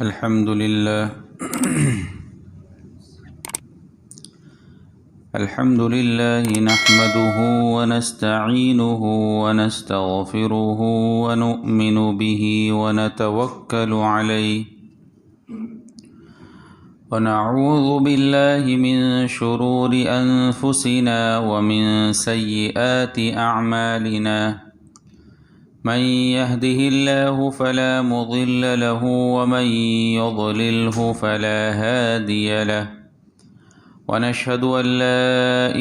الحمد لله الحمد لله نحمده ونستعينه ونستغفره ونؤمن به ونتوكل عليه ونعوذ بالله من شرور أنفسنا ومن سيئات أعمالنا من يهده الله فلا مضل له ومن يضلله فلا هادي له ونشهد أن لا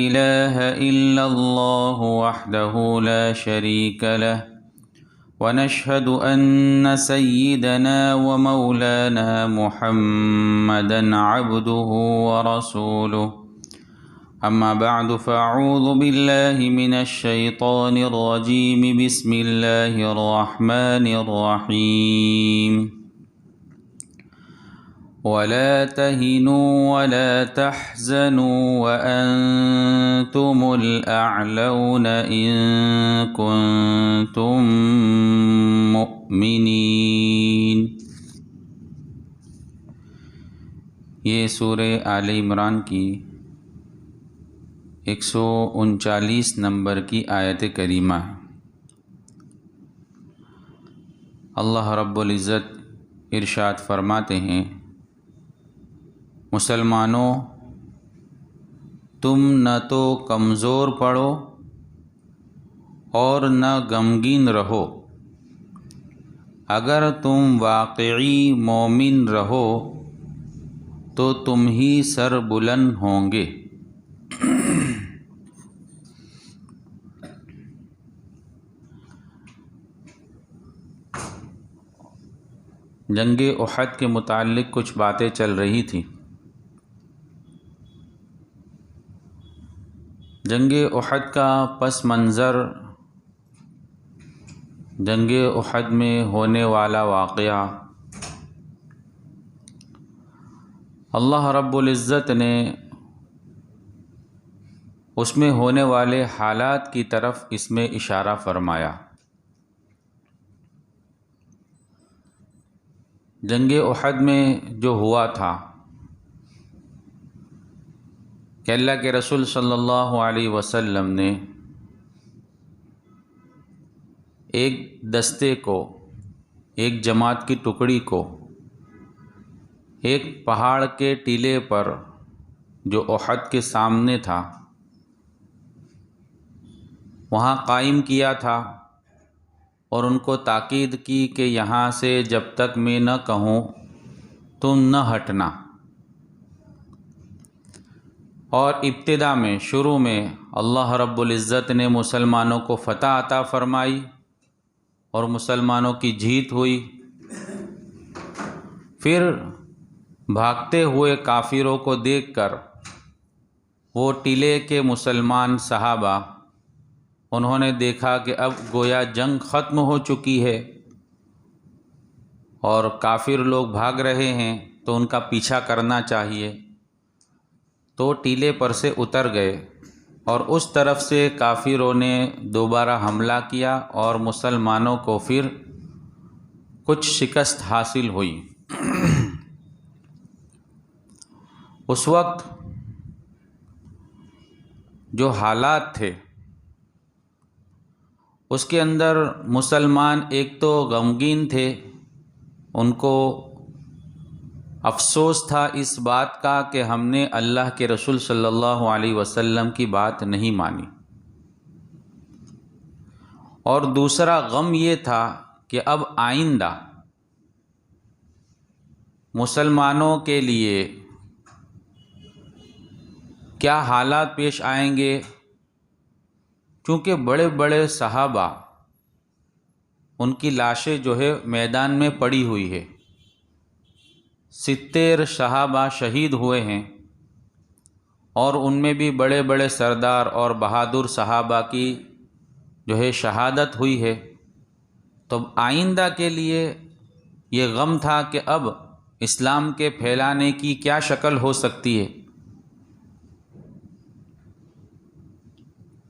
إله إلا الله وحده لا شريك له ونشهد أن سيدنا ومولانا محمدا عبده ورسوله أما بعد فأعوذ بالله من الشيطان الرجيم بسم الله الرحمن الرحيم ولا تهنوا ولا تحزنوا وأنتم الأعلون إن كنتم مؤمنين۔ یہ سورہ آل عمران کی 139 نمبر کی آیت کریمہ ہے۔ اللہ رب العزت ارشاد فرماتے ہیں، مسلمانوں تم نہ تو کمزور پڑو اور نہ غمگین رہو، اگر تم واقعی مومن رہو تو تم ہی سر بلند ہوں گے۔ جنگ احد کے متعلق کچھ باتیں چل رہی تھیں۔ جنگ احد کا پس منظر، جنگ احد میں ہونے والا واقعہ، اللہ رب العزت نے اس میں ہونے والے حالات کی طرف اس میں اشارہ فرمایا۔ جنگ احد میں جو ہوا تھا کہ اللہ کے رسول صلی اللہ علیہ وسلم نے ایک دستے کو، ایک جماعت کی ٹکڑی کو ایک پہاڑ کے ٹیلے پر جو احد کے سامنے تھا وہاں قائم کیا تھا، اور ان کو تاکید کی کہ یہاں سے جب تک میں نہ کہوں تم نہ ہٹنا۔ اور ابتدا میں، شروع میں اللہ رب العزت نے مسلمانوں کو فتح عطا فرمائی اور مسلمانوں کی جیت ہوئی۔ پھر بھاگتے ہوئے کافروں کو دیکھ کر وہ ٹیلے کے مسلمان صحابہ، انہوں نے دیکھا کہ اب گویا جنگ ختم ہو چکی ہے اور کافر لوگ بھاگ رہے ہیں تو ان کا پیچھا کرنا چاہیے، تو ٹیلے پر سے اتر گئے اور اس طرف سے کافروں نے دوبارہ حملہ کیا اور مسلمانوں کو پھر کچھ شکست حاصل ہوئی۔ اس وقت جو حالات تھے اس کے اندر مسلمان ایک تو غمگین تھے، ان کو افسوس تھا اس بات کا کہ ہم نے اللہ کے رسول صلی اللہ علیہ وسلم کی بات نہیں مانی، اور دوسرا غم یہ تھا کہ اب آئندہ مسلمانوں کے لیے کیا حالات پیش آئیں گے، کیونکہ بڑے بڑے صحابہ ان کی لاشیں جو ہے میدان میں پڑی ہوئی ہے، 70 صحابہ شہید ہوئے ہیں، اور ان میں بھی بڑے بڑے سردار اور بہادر صحابہ کی جو ہے شہادت ہوئی ہے۔ تو آئندہ کے لیے یہ غم تھا کہ اب اسلام کے پھیلانے کی کیا شکل ہو سکتی ہے۔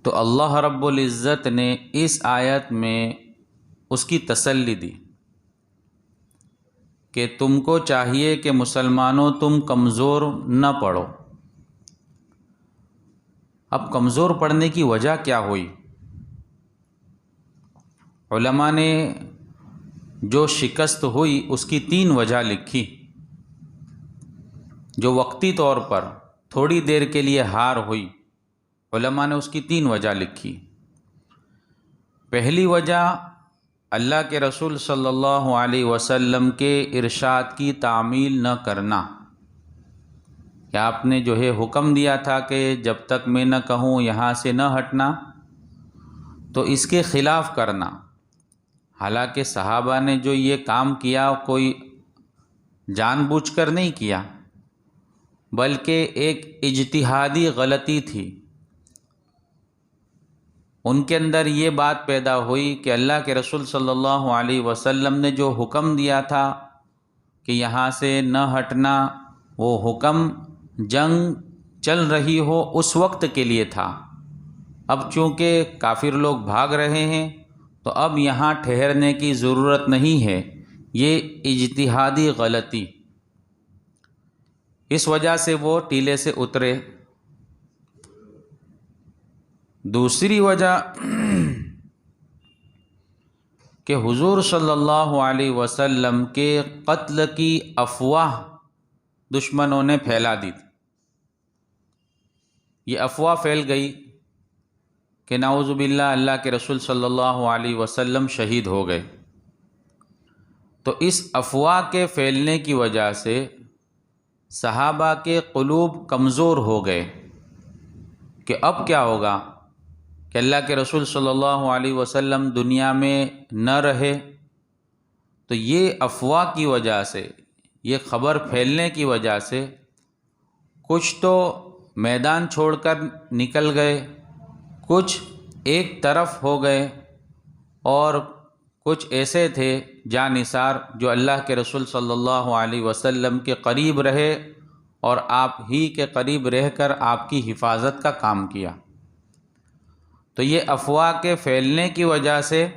تو اللہ رب العزت نے اس آیت میں اس کی تسلی دی کہ تم کو چاہیے کہ مسلمانوں تم کمزور نہ پڑو۔ اب کمزور پڑنے کی وجہ کیا ہوئی؟ علماء نے جو شکست ہوئی اس کی 3 وجہ لکھی، جو وقتی طور پر تھوڑی دیر کے لیے ہار ہوئی، علماء نے اس کی 3 وجہ لکھی۔ پہلی وجہ اللہ کے رسول صلی اللہ علیہ وسلم کے ارشاد کی تعمیل نہ کرنا، کہ آپ نے جو ہے حکم دیا تھا کہ جب تک میں نہ کہوں یہاں سے نہ ہٹنا، تو اس کے خلاف کرنا۔ حالانکہ صحابہ نے جو یہ کام کیا کوئی جان بوجھ کر نہیں کیا، بلکہ ایک اجتہادی غلطی تھی۔ ان کے اندر یہ بات پیدا ہوئی کہ اللہ کے رسول صلی اللہ علیہ وسلم نے جو حکم دیا تھا کہ یہاں سے نہ ہٹنا، وہ حکم جنگ چل رہی ہو اس وقت کے لیے تھا۔ اب چونکہ کافر لوگ بھاگ رہے ہیں تو اب یہاں ٹھہرنے کی ضرورت نہیں ہے، یہ اجتہادی غلطی، اس وجہ سے وہ ٹیلے سے اترے۔ دوسری وجہ کہ حضور صلی اللہ علیہ وسلم کے قتل کی افواہ دشمنوں نے پھیلا دی تھی۔ یہ افواہ پھیل گئی کہ نعوذ باللہ اللہ کے رسول صلی اللہ علیہ وسلم شہید ہو گئے۔ تو اس افواہ کے پھیلنے کی وجہ سے صحابہ کے قلوب کمزور ہو گئے کہ اب کیا ہوگا کہ اللہ کے رسول صلی اللہ علیہ وسلم دنیا میں نہ رہے۔ تو یہ افواہ کی وجہ سے، یہ خبر پھیلنے کی وجہ سے کچھ تو میدان چھوڑ کر نکل گئے، کچھ ایک طرف ہو گئے، اور کچھ ایسے تھے جانثار جو اللہ کے رسول صلی اللہ علیہ وسلم کے قریب رہے اور آپ ہی کے قریب رہ کر آپ کی حفاظت کا کام کیا۔ تو یہ افواہ کے پھیلنے کی وجہ سے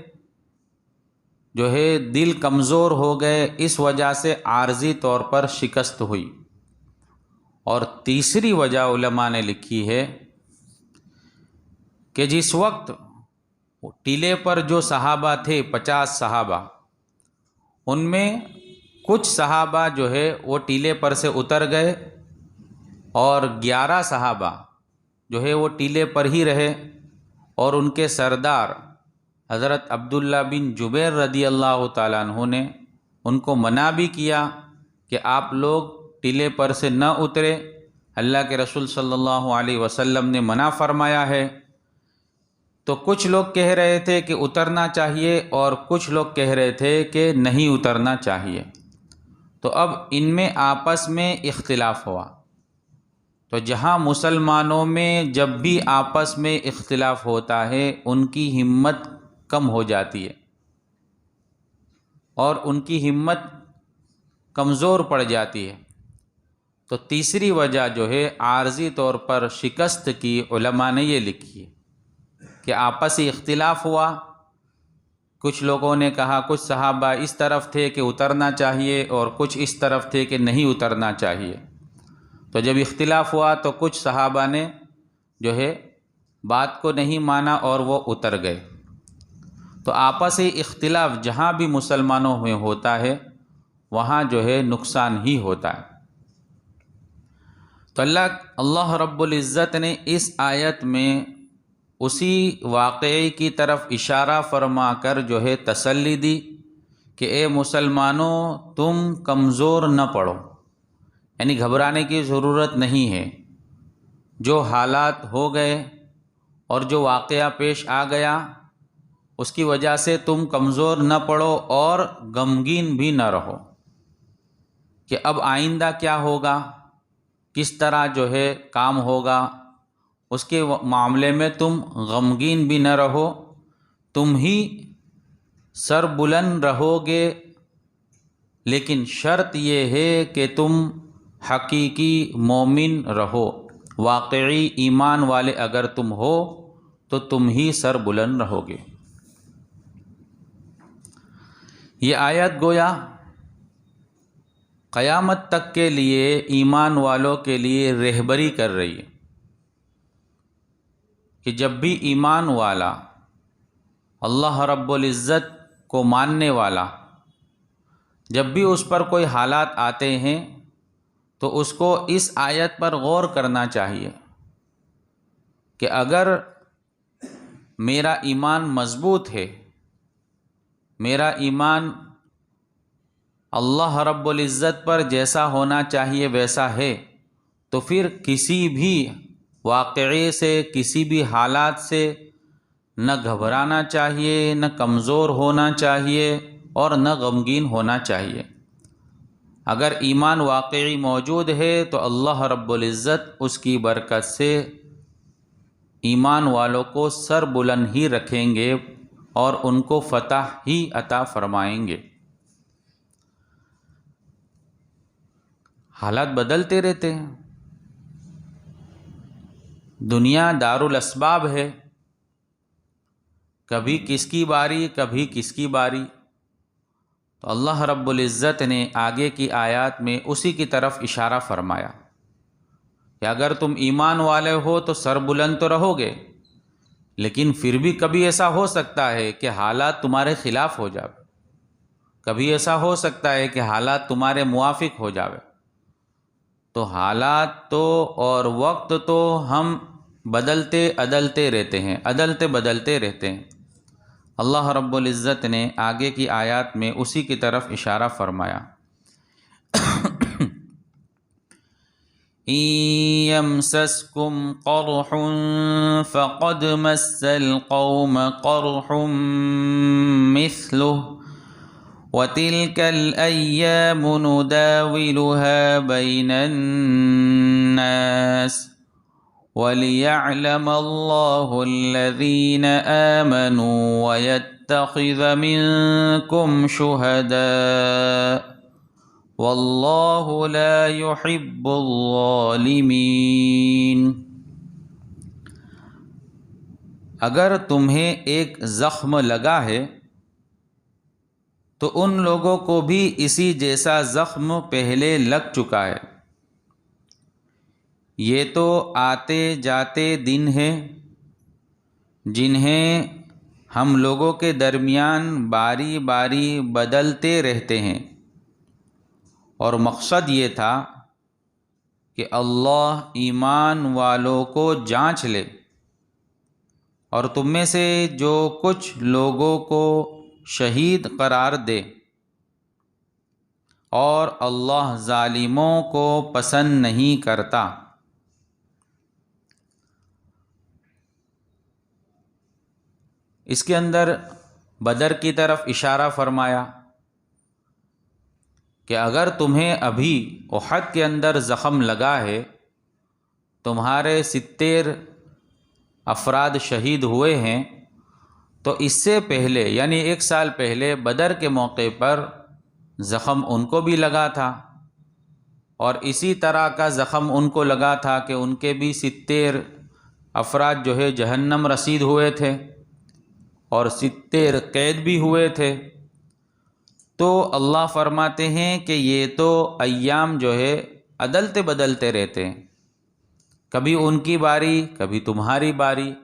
جو ہے دل کمزور ہو گئے، اس وجہ سے عارضی طور پر شکست ہوئی۔ اور تیسری وجہ علماء نے لکھی ہے کہ جس وقت ٹیلے پر جو صحابہ تھے 50 صحابہ، ان میں کچھ صحابہ جو ہے وہ ٹیلے پر سے اتر گئے اور 11 صحابہ جو ہے وہ ٹیلے پر ہی رہے، اور ان کے سردار حضرت عبداللہ بن جبیر رضی اللہ تعالیٰ عنہ نے ان کو منع بھی کیا کہ آپ لوگ ٹیلے پر سے نہ اترے، اللہ کے رسول صلی اللہ علیہ وسلم نے منع فرمایا ہے۔ تو کچھ لوگ کہہ رہے تھے کہ اترنا چاہیے اور کچھ لوگ کہہ رہے تھے کہ نہیں اترنا چاہیے۔ تو اب ان میں آپس میں اختلاف ہوا۔ تو جہاں مسلمانوں میں جب بھی آپس میں اختلاف ہوتا ہے ان کی ہمت کم ہو جاتی ہے اور ان کی ہمت کمزور پڑ جاتی ہے۔ تو تیسری وجہ جو ہے عارضی طور پر شکست کی، علماء نے یہ لکھی ہے کہ آپسی اختلاف ہوا۔ کچھ لوگوں نے کہا، کچھ صحابہ اس طرف تھے کہ اترنا چاہیے اور کچھ اس طرف تھے کہ نہیں اترنا چاہیے۔ تو جب اختلاف ہوا تو کچھ صحابہ نے جو ہے بات کو نہیں مانا اور وہ اتر گئے۔ تو آپسی اختلاف جہاں بھی مسلمانوں میں ہوتا ہے وہاں جو ہے نقصان ہی ہوتا ہے۔ تو اللہ رب العزت نے اس آیت میں اسی واقعے کی طرف اشارہ فرما کر جو ہے تسلی دی کہ اے مسلمانوں تم کمزور نہ پڑو، یعنی گھبرانے کی ضرورت نہیں ہے۔ جو حالات ہو گئے اور جو واقعہ پیش آ گیا اس کی وجہ سے تم کمزور نہ پڑو اور غمگین بھی نہ رہو کہ اب آئندہ کیا ہوگا، کس طرح جو ہے کام ہوگا، اس کے معاملے میں تم غمگین بھی نہ رہو، تم ہی سر بلند رہو گے، لیکن شرط یہ ہے کہ تم حقیقی مومن رہو، واقعی ایمان والے اگر تم ہو تو تم ہی سر بلند رہو گے۔ یہ آیت گویا قیامت تک کے لیے ایمان والوں کے لیے رہبری کر رہی ہے کہ جب بھی ایمان والا اللہ رب العزت کو ماننے والا جب بھی اس پر کوئی حالات آتے ہیں تو اس کو اس آیت پر غور کرنا چاہیے کہ اگر میرا ایمان مضبوط ہے، میرا ایمان اللہ رب العزت پر جیسا ہونا چاہیے ویسا ہے، تو پھر کسی بھی واقعے سے، کسی بھی حالات سے نہ گھبرانا چاہیے، نہ کمزور ہونا چاہیے اور نہ غمگین ہونا چاہیے۔ اگر ایمان واقعی موجود ہے تو اللہ رب العزت اس کی برکت سے ایمان والوں کو سر بلند ہی رکھیں گے اور ان کو فتح ہی عطا فرمائیں گے۔ حالات بدلتے رہتے ہیں، دنیا دارالاسباب ہے، کبھی کس کی باری کبھی کس کی باری۔ تو اللہ رب العزت نے آگے کی آیات میں اسی کی طرف اشارہ فرمایا کہ اگر تم ایمان والے ہو تو سر بلند تو رہو گے، لیکن پھر بھی کبھی ایسا ہو سکتا ہے کہ حالات تمہارے خلاف ہو جاوے، کبھی ایسا ہو سکتا ہے کہ حالات تمہارے موافق ہو جاوے۔ تو حالات تو اور وقت تو ہم بدلتے رہتے ہیں، بدلتے رہتے ہیں۔ اللہ رب العزت نے آگے کی آیات میں اسی کی طرف اشارہ فرمایا، إِن يَمْسَسْكُمْ قَرْحٌ فَقَدْ مَسَّ الْقَوْمَ قَرْحٌ مِثْلُهُ وَتِلْكَ الْأَيَّامُ نُدَاوِلُهَا بَيْنَ النَّاسِ وَلِيَعْلَمَ اللَّهُ الَّذِينَ آمَنُوا وَيَتَّخِذَ مِنكُمْ شُهَدَاءَ وَاللَّهُ لَا يُحِبُّ الظَّالِمِينَ۔ اگر تمہیں ایک زخم لگا ہے تو ان لوگوں کو بھی اسی جیسا زخم پہلے لگ چکا ہے۔ یہ تو آتے جاتے دن ہیں جنہیں ہم لوگوں کے درمیان باری باری بدلتے رہتے ہیں، اور مقصد یہ تھا کہ اللہ ایمان والوں کو جانچ لے اور تم میں سے جو کچھ لوگوں کو شہید قرار دے، اور اللہ ظالموں کو پسند نہیں کرتا۔ اس کے اندر بدر کی طرف اشارہ فرمایا کہ اگر تمہیں ابھی احد کے اندر زخم لگا ہے، تمہارے 70 افراد شہید ہوئے ہیں، تو اس سے پہلے یعنی 1 سال پہلے بدر کے موقع پر زخم ان کو بھی لگا تھا، اور اسی طرح کا زخم ان کو لگا تھا کہ ان کے بھی 70 افراد جو ہے جہنم رسید ہوئے تھے، اور 70 قید بھی ہوئے تھے۔ تو اللہ فرماتے ہیں کہ یہ تو ایام جو ہے عدلتے بدلتے رہتے ہیں، کبھی ان کی باری کبھی تمہاری باری،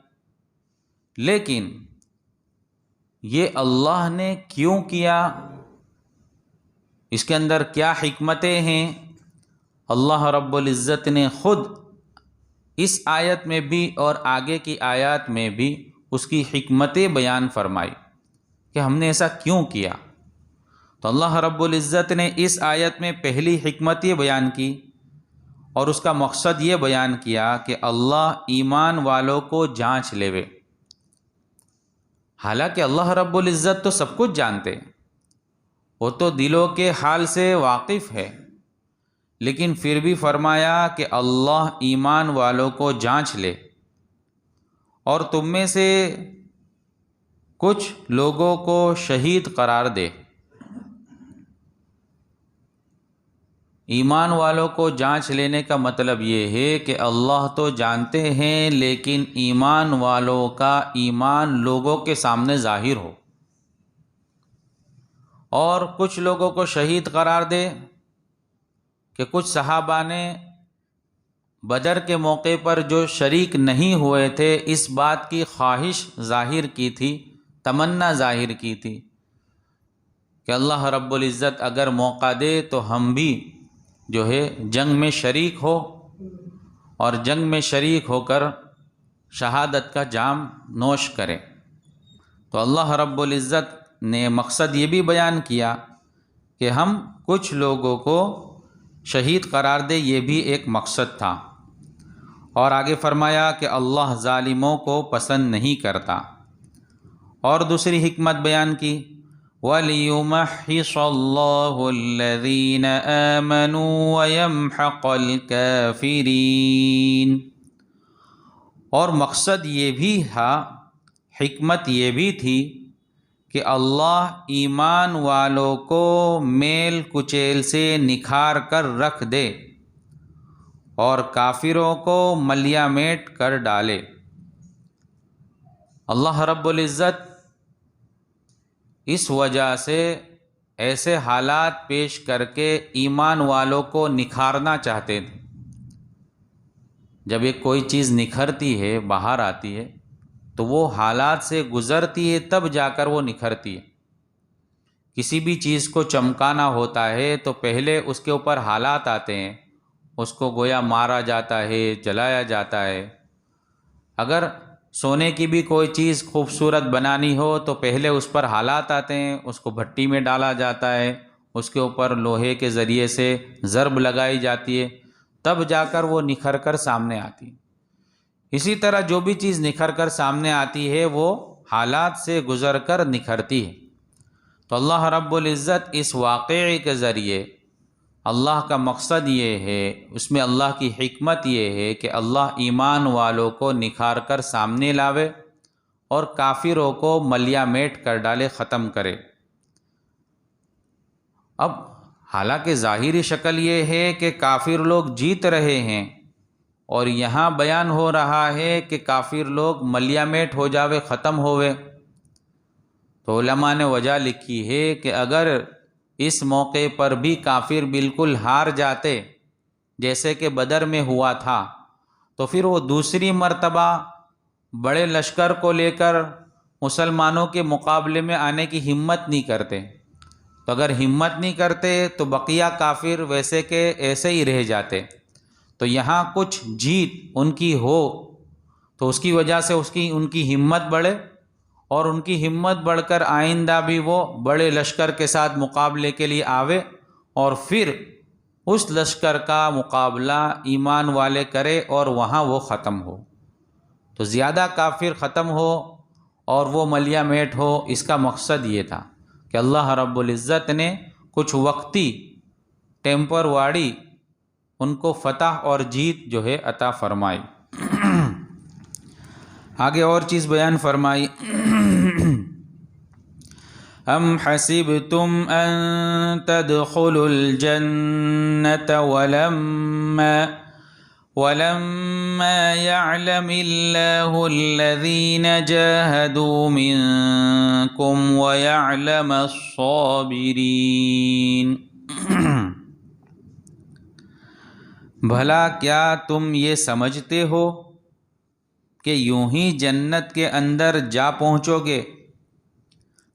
لیکن یہ اللہ نے کیوں کیا، اس کے اندر کیا حکمتیں ہیں، اللہ رب العزت نے خود اس آیت میں بھی اور آگے کی آیات میں بھی اس کی حکمتیں بیان فرمائی کہ ہم نے ایسا کیوں کیا۔ تو اللہ رب العزت نے اس آیت میں پہلی حکمت یہ بیان کی اور اس کا مقصد یہ بیان کیا کہ اللہ ایمان والوں کو جانچ لیوے۔ حالانکہ اللہ رب العزت تو سب کچھ جانتے ہیں، وہ تو دلوں کے حال سے واقف ہے، لیکن پھر بھی فرمایا کہ اللہ ایمان والوں کو جانچ لے اور تم میں سے کچھ لوگوں کو شہید قرار دے۔ ایمان والوں کو جانچ لینے کا مطلب یہ ہے کہ اللہ تو جانتے ہیں، لیکن ایمان والوں کا ایمان لوگوں کے سامنے ظاہر ہو، اور کچھ لوگوں کو شہید قرار دے کہ کچھ صحابہ نے بدر کے موقع پر جو شریک نہیں ہوئے تھے اس بات کی خواہش ظاہر کی تھی، تمنا ظاہر کی تھی کہ اللہ رب العزت اگر موقع دے تو ہم بھی جو ہے جنگ میں شریک ہو اور جنگ میں شریک ہو کر شہادت کا جام نوش کرے۔ تو اللہ رب العزت نے مقصد یہ بھی بیان کیا کہ ہم کچھ لوگوں کو شہید قرار دے، یہ بھی ایک مقصد تھا۔ اور آگے فرمایا کہ اللہ ظالموں کو پسند نہیں کرتا۔ اور دوسری حکمت بیان کی، وَلِيُمَحِّصَ اللَّهُ الَّذِينَ آمَنُوا وَيَمْحَقَ الْكَافِرِينَ۔ اور مقصد یہ بھی تھا، حکمت یہ بھی تھی کہ اللہ ایمان والوں کو میل کچیل سے نکھار کر رکھ دے اور کافروں کو ملیا میٹ کر ڈالے۔ اللہ رب العزت اس وجہ سے ایسے حالات پیش کر کے ایمان والوں کو نکھارنا چاہتے تھے۔ جب ایک کوئی چیز نکھرتی ہے، باہر آتی ہے، تو وہ حالات سے گزرتی ہے تب جا کر وہ نکھرتی ہے۔ کسی بھی چیز کو چمکانا ہوتا ہے تو پہلے اس کے اوپر حالات آتے ہیں، اس کو گویا مارا جاتا ہے، جلایا جاتا ہے۔ اگر سونے کی بھی کوئی چیز خوبصورت بنانی ہو تو پہلے اس پر حالات آتے ہیں، اس کو بھٹی میں ڈالا جاتا ہے، اس کے اوپر لوہے کے ذریعے سے ضرب لگائی جاتی ہے، تب جا کر وہ نکھر کر سامنے آتی ہے۔ اسی طرح جو بھی چیز نکھر کر سامنے آتی ہے وہ حالات سے گزر کر نکھرتی ہے۔ تو اللہ رب العزت اس واقعے کے ذریعے اللہ کا مقصد یہ ہے، اس میں اللہ کی حکمت یہ ہے کہ اللہ ایمان والوں کو نکھار کر سامنے لاوے اور کافروں کو ملیا میٹ کر ڈالے، ختم کرے۔ اب حالانکہ ظاہری شکل یہ ہے کہ کافر لوگ جیت رہے ہیں، اور یہاں بیان ہو رہا ہے کہ کافر لوگ ملیا میٹ ہو جاوے، ختم ہوئے۔ تو علماء نے وجہ لکھی ہے کہ اگر اس موقع پر بھی کافر بالکل ہار جاتے جیسے کہ بدر میں ہوا تھا، تو پھر وہ دوسری مرتبہ بڑے لشکر کو لے کر مسلمانوں کے مقابلے میں آنے کی ہمت نہیں کرتے۔ تو اگر ہمت نہیں کرتے تو بقیہ کافر ویسے کہ ایسے ہی رہ جاتے۔ تو یہاں کچھ جیت ان کی ہو تو اس کی وجہ سے ان کی ہمت بڑھے، اور ان کی ہمت بڑھ کر آئندہ بھی وہ بڑے لشکر کے ساتھ مقابلے کے لیے آوے، اور پھر اس لشکر کا مقابلہ ایمان والے کرے اور وہاں وہ ختم ہو۔ تو زیادہ کافر ختم ہو اور وہ ملیا میٹ ہو، اس کا مقصد یہ تھا کہ اللہ رب العزت نے کچھ وقتی ٹیمپرواری ان کو فتح اور جیت جو ہے عطا فرمائی۔ آگے اور چیز بیان فرمائی، ام حسبتم ان تدخلوا الجنة ولما يعلم الله الذين جاهدوا منكم ويعلم الصابرين۔ بھلا کیا تم یہ سمجھتے ہو کہ یوں ہی جنت کے اندر جا پہنچو گے،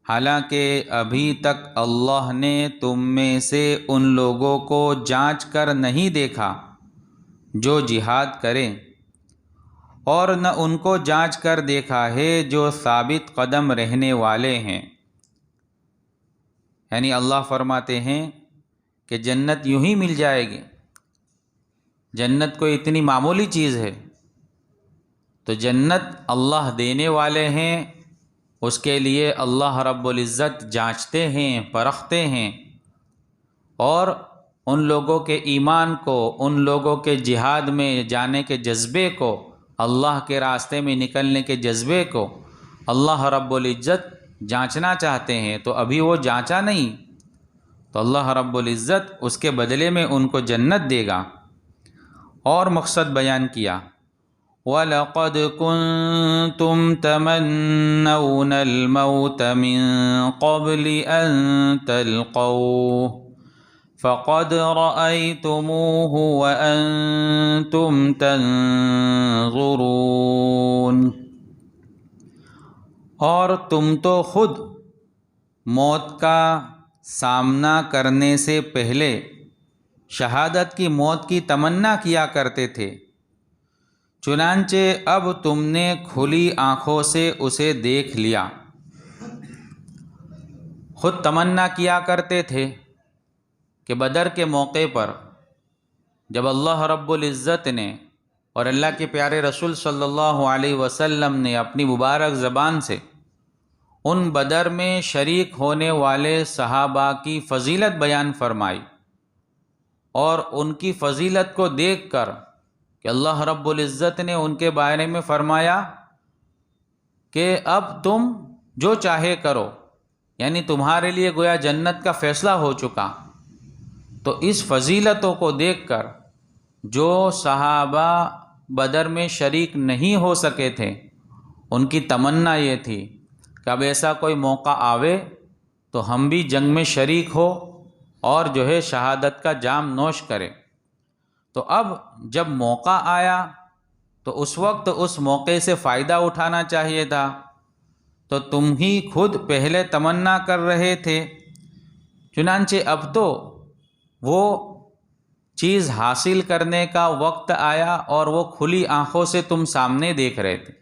حالانکہ ابھی تک اللہ نے تم میں سے ان لوگوں کو جانچ کر نہیں دیکھا جو جہاد کریں، اور نہ ان کو جانچ کر دیکھا ہے جو ثابت قدم رہنے والے ہیں۔ یعنی اللہ فرماتے ہیں کہ جنت یوں ہی مل جائے گی، جنت کوئی اتنی معمولی چیز ہے؟ تو جنت اللہ دینے والے ہیں، اس کے لیے اللہ رب العزت جانچتے ہیں، پرکھتے ہیں، اور ان لوگوں کے ایمان کو، ان لوگوں کے جہاد میں جانے کے جذبے کو، اللہ کے راستے میں نکلنے کے جذبے کو اللہ رب العزت جانچنا چاہتے ہیں۔ تو ابھی وہ جانچا نہیں، تو اللہ رب العزت اس کے بدلے میں ان کو جنت دے گا۔ اور مقصد بیان کیا، وَلَقَدْ كُنْتُمْ تَمَنَّوْنَ الْمَوْتَ مِنْ قَبْلِ أَنْ تَلْقَوْهُ فقد رأيتموه وأنتم تنظرون، اور تم تو خود موت کا سامنا کرنے سے پہلے شہادت کی موت کی تمنا کیا کرتے تھے، چنانچہ اب تم نے کھلی آنکھوں سے اسے دیکھ لیا۔ خود تمنا کیا کرتے تھے کہ بدر کے موقع پر جب اللہ رب العزت نے اور اللہ کے پیارے رسول صلی اللہ علیہ وسلم نے اپنی مبارک زبان سے ان بدر میں شریک ہونے والے صحابہ کی فضیلت بیان فرمائی، اور ان کی فضیلت کو دیکھ کر کہ اللہ رب العزت نے ان کے بارے میں فرمایا کہ اب تم جو چاہے کرو، یعنی تمہارے لیے گویا جنت کا فیصلہ ہو چکا۔ تو اس فضیلتوں کو دیکھ کر جو صحابہ بدر میں شریک نہیں ہو سکے تھے، ان کی تمنا یہ تھی کہ اب ایسا کوئی موقع آوے تو ہم بھی جنگ میں شریک ہو اور جو ہے شہادت کا جام نوش کرے۔ تو اب جب موقع آیا تو اس وقت اس موقع سے فائدہ اٹھانا چاہیے تھا، تو تم ہی خود پہلے تمنا کر رہے تھے، چنانچہ اب تو وہ چیز حاصل کرنے کا وقت آیا اور وہ کھلی آنکھوں سے تم سامنے دیکھ رہے تھے،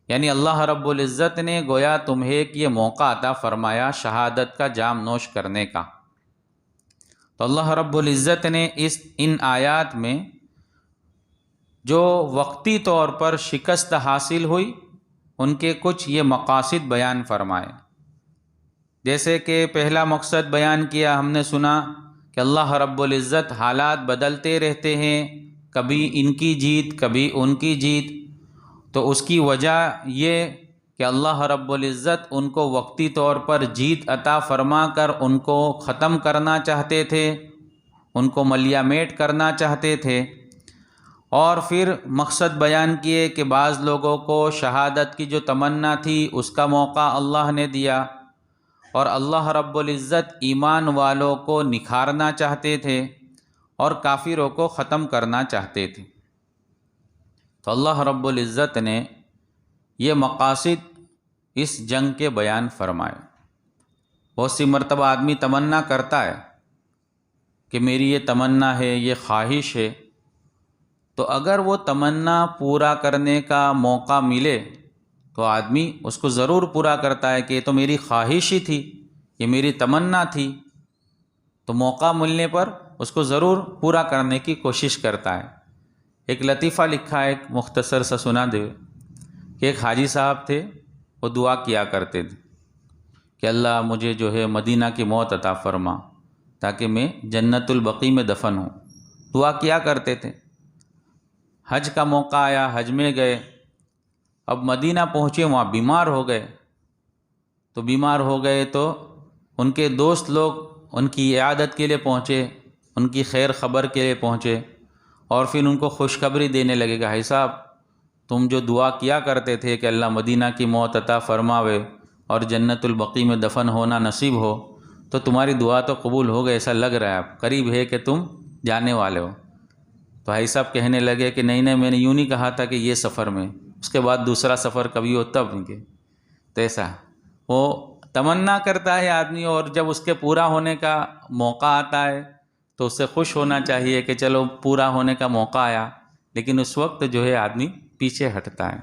یعنی اللہ رب العزت نے گویا تمہیں ایک یہ موقع عطا فرمایا شہادت کا جام نوش کرنے کا۔ تو اللہ رب العزت نے ان آیات میں جو وقتی طور پر شکست حاصل ہوئی ان کے کچھ یہ مقاصد بیان فرمائے۔ جیسے کہ پہلا مقصد بیان کیا، ہم نے سنا کہ اللہ رب العزت حالات بدلتے رہتے ہیں، کبھی ان کی جیت کبھی ان کی جیت، تو اس کی وجہ یہ کہ اللہ رب العزت ان کو وقتی طور پر جیت عطا فرما کر ان کو ختم کرنا چاہتے تھے، ان کو ملیہ میٹ کرنا چاہتے تھے۔ اور پھر مقصد بیان کیے کہ بعض لوگوں کو شہادت کی جو تمنا تھی اس کا موقع اللہ نے دیا، اور اللہ رب العزت ایمان والوں کو نکھارنا چاہتے تھے اور کافروں کو ختم کرنا چاہتے تھے۔ تو اللہ رب العزت نے یہ مقاصد اس جنگ کے بیان فرمائے۔ بہت سی مرتبہ آدمی تمنا کرتا ہے کہ میری یہ تمنا ہے، یہ خواہش ہے، تو اگر وہ تمنا پورا کرنے کا موقع ملے تو آدمی اس کو ضرور پورا کرتا ہے کہ یہ تو میری خواہش ہی تھی، یہ میری تمنا تھی، تو موقع ملنے پر اس کو ضرور پورا کرنے کی کوشش کرتا ہے۔ ایک لطیفہ لکھا ہے، ایک مختصر سا سنا دے کہ ایک حاجی صاحب تھے، وہ دعا کیا کرتے تھے کہ اللہ مجھے جو ہے مدینہ کی موت عطا فرما تاکہ میں جنت البقیع میں دفن ہوں۔ دعا کیا کرتے تھے۔ حج کا موقع آیا، حج میں گئے، اب مدینہ پہنچے، وہاں بیمار ہو گئے۔ تو بیمار ہو گئے تو ان کے دوست لوگ ان کی عیادت کے لیے پہنچے، ان کی خیر خبر کے لیے پہنچے، اور پھر ان کو خوشخبری دینے لگے کہ بھائی صاحب تم جو دعا کیا کرتے تھے کہ اللہ مدینہ کی موت عطا فرماوے اور جنت البقیع میں دفن ہونا نصیب ہو، تو تمہاری دعا تو قبول ہو گئی، ایسا لگ رہا ہے، اب قریب ہے کہ تم جانے والے ہو۔ تو بھائی صاحب کہنے لگے کہ نہیں میں نے یوں نہیں کہا تھا کہ یہ سفر میں، اس کے بعد دوسرا سفر کبھی ہو تب نہیں کہ۔ تو ایسا وہ تمنا کرتا ہے آدمی، اور جب اس کے پورا ہونے کا موقع آتا ہے تو اس سے خوش ہونا چاہیے کہ چلو پورا ہونے کا موقع آیا، لیکن اس وقت جو ہے آدمی پیچھے ہٹتا ہے۔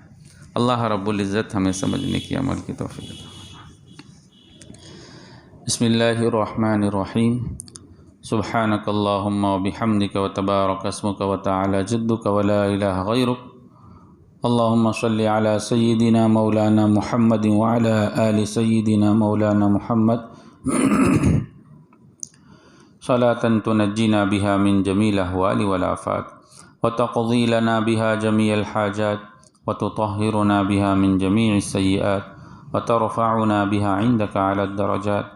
اللہ رب العزت ہمیں سمجھنے کی عمل کی توفیق عطا فرمائے۔ بسم اللہ الرحمن الرحیم۔ سبحانک اللہم وبحمدک وتبارک اسمک وتعالی جدک ولا الہ غیرک۔ اللہم صلی علی سیدنا مولانا محمد وعلی آل سیدنا مولانا محمد صلاة تنجینا بها من جمیع الاحوال والآفات وتقضی لنا بها جمیع الحاجات وتطہرنا بها من جمیع السیئات وترفعنا بها عندك على الدرجات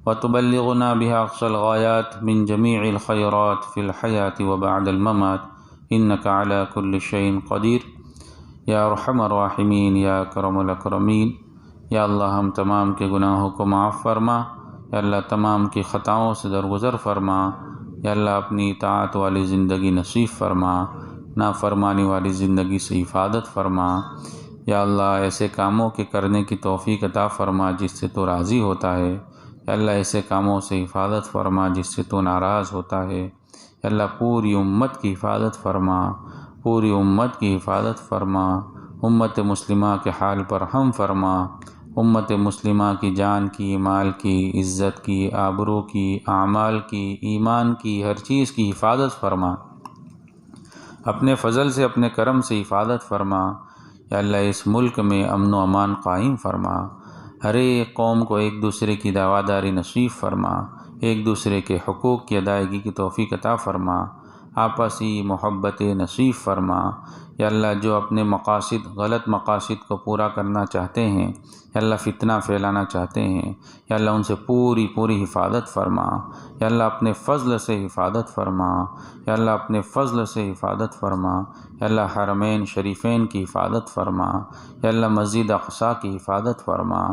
وتبلغنا بها أقصى الغايات من جميع الخيرات في الحياة وبعد الممات إنك على كل شيء قدير یا ارحم الراحمین یا اکرم الاکرمین۔ یا اللہ ہم تمام کے گناہوں کو معاف فرما، یا اللہ تمام کی خطاؤں سے درگزر فرما، یا اللہ اپنی اطاعت والی زندگی نصیب فرما، نافرمانی والی زندگی سے حفاظت فرما۔ یا اللہ ایسے کاموں کے کرنے کی توفیق عطا فرما جس سے تو راضی ہوتا ہے، یا اللہ ایسے کاموں سے حفاظت فرما جس سے تو ناراض ہوتا ہے۔ یا اللہ پوری امت کی حفاظت فرما، پوری امت کی حفاظت فرما، امت مسلمہ کے حال پر رحم فرما، امت مسلمہ کی جان کی، مال کی، عزت کی، آبرو کی، اعمال کی، ایمان کی، ہر چیز کی حفاظت فرما، اپنے فضل سے اپنے کرم سے حفاظت فرما۔ یا اللہ اس ملک میں امن و امان قائم فرما، ہر ایک قوم کو ایک دوسرے کی رواداری نصیب فرما، ایک دوسرے کے حقوق کی ادائیگی کی توفیق عطا فرما، آپسی محبت نصیب فرما۔ یا اللہ جو اپنے مقاصد، غلط مقاصد کو پورا کرنا چاہتے ہیں، یا اللہ فتنہ پھیلانا چاہتے ہیں، یا اللہ ان سے پوری حفاظت فرما۔ یا اللہ اپنے فضل سے حفاظت فرما، یا اللہ اپنے فضل سے حفاظت فرما۔ یا اللہ حرمین شریفین کی حفاظت فرما، یا اللہ مسجد اقصیٰ کی حفاظت فرما۔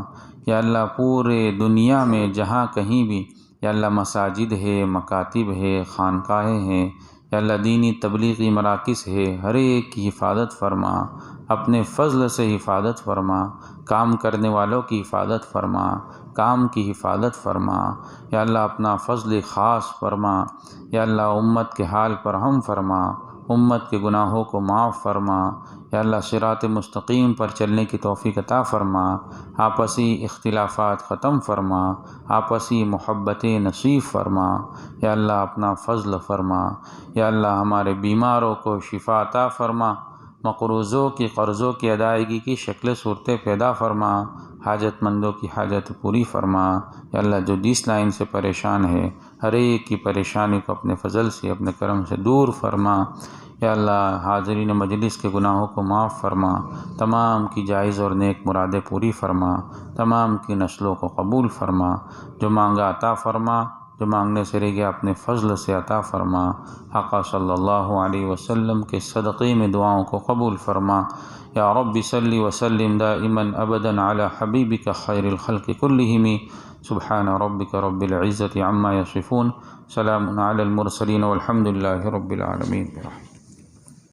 یا اللہ پورے دنیا میں جہاں کہیں بھی یا اللہ مساجد ہے، مکاتب ہے، خانقاہیں ہیں، یا اللہ دینی تبلیغی مراکز ہے، ہر ایک کی حفاظت فرما، اپنے فضل سے حفاظت فرما، کام کرنے والوں کی حفاظت فرما، کام کی حفاظت فرما۔ یا اللہ اپنا فضل خاص فرما، یا اللہ امت کے حال پر رحم فرما، امت کے گناہوں کو معاف فرما۔ یا اللہ صراط مستقیم پر چلنے کی توفیق عطا فرما، آپسی اختلافات ختم فرما، آپسی محبتیں نصیب فرما۔ یا اللہ اپنا فضل فرما، یا اللہ ہمارے بیماروں کو شفا عطا فرما، مقروضوں کی قرضوں کی ادائیگی کی شکل صورتیں پیدا فرما، حاجت مندوں کی حاجت پوری فرما۔ یا اللہ جو جس لائن سے پریشان ہے، ہر ایک کی پریشانی کو اپنے فضل سے، اپنے کرم سے دور فرما۔ یا اللہ حاضرین مجلس کے گناہوں کو معاف فرما، تمام کی جائز اور نیک مرادیں پوری فرما، تمام کی نسلوں کو قبول فرما، جو مانگا عطا فرما، جو مانگنے سے رہ گیا اپنے فضل سے عطا فرما۔ آقا صلی اللہ علیہ وسلم کے صدقے میں دعاؤں کو قبول فرما۔ یا رب صلی وسلم دائما ابدا علی حبیبک خیر الخلق کلہم۔ سبحان ربک رب العزة عما یصفون، سلام علی المرسلین والحمد للہ رب العالمین۔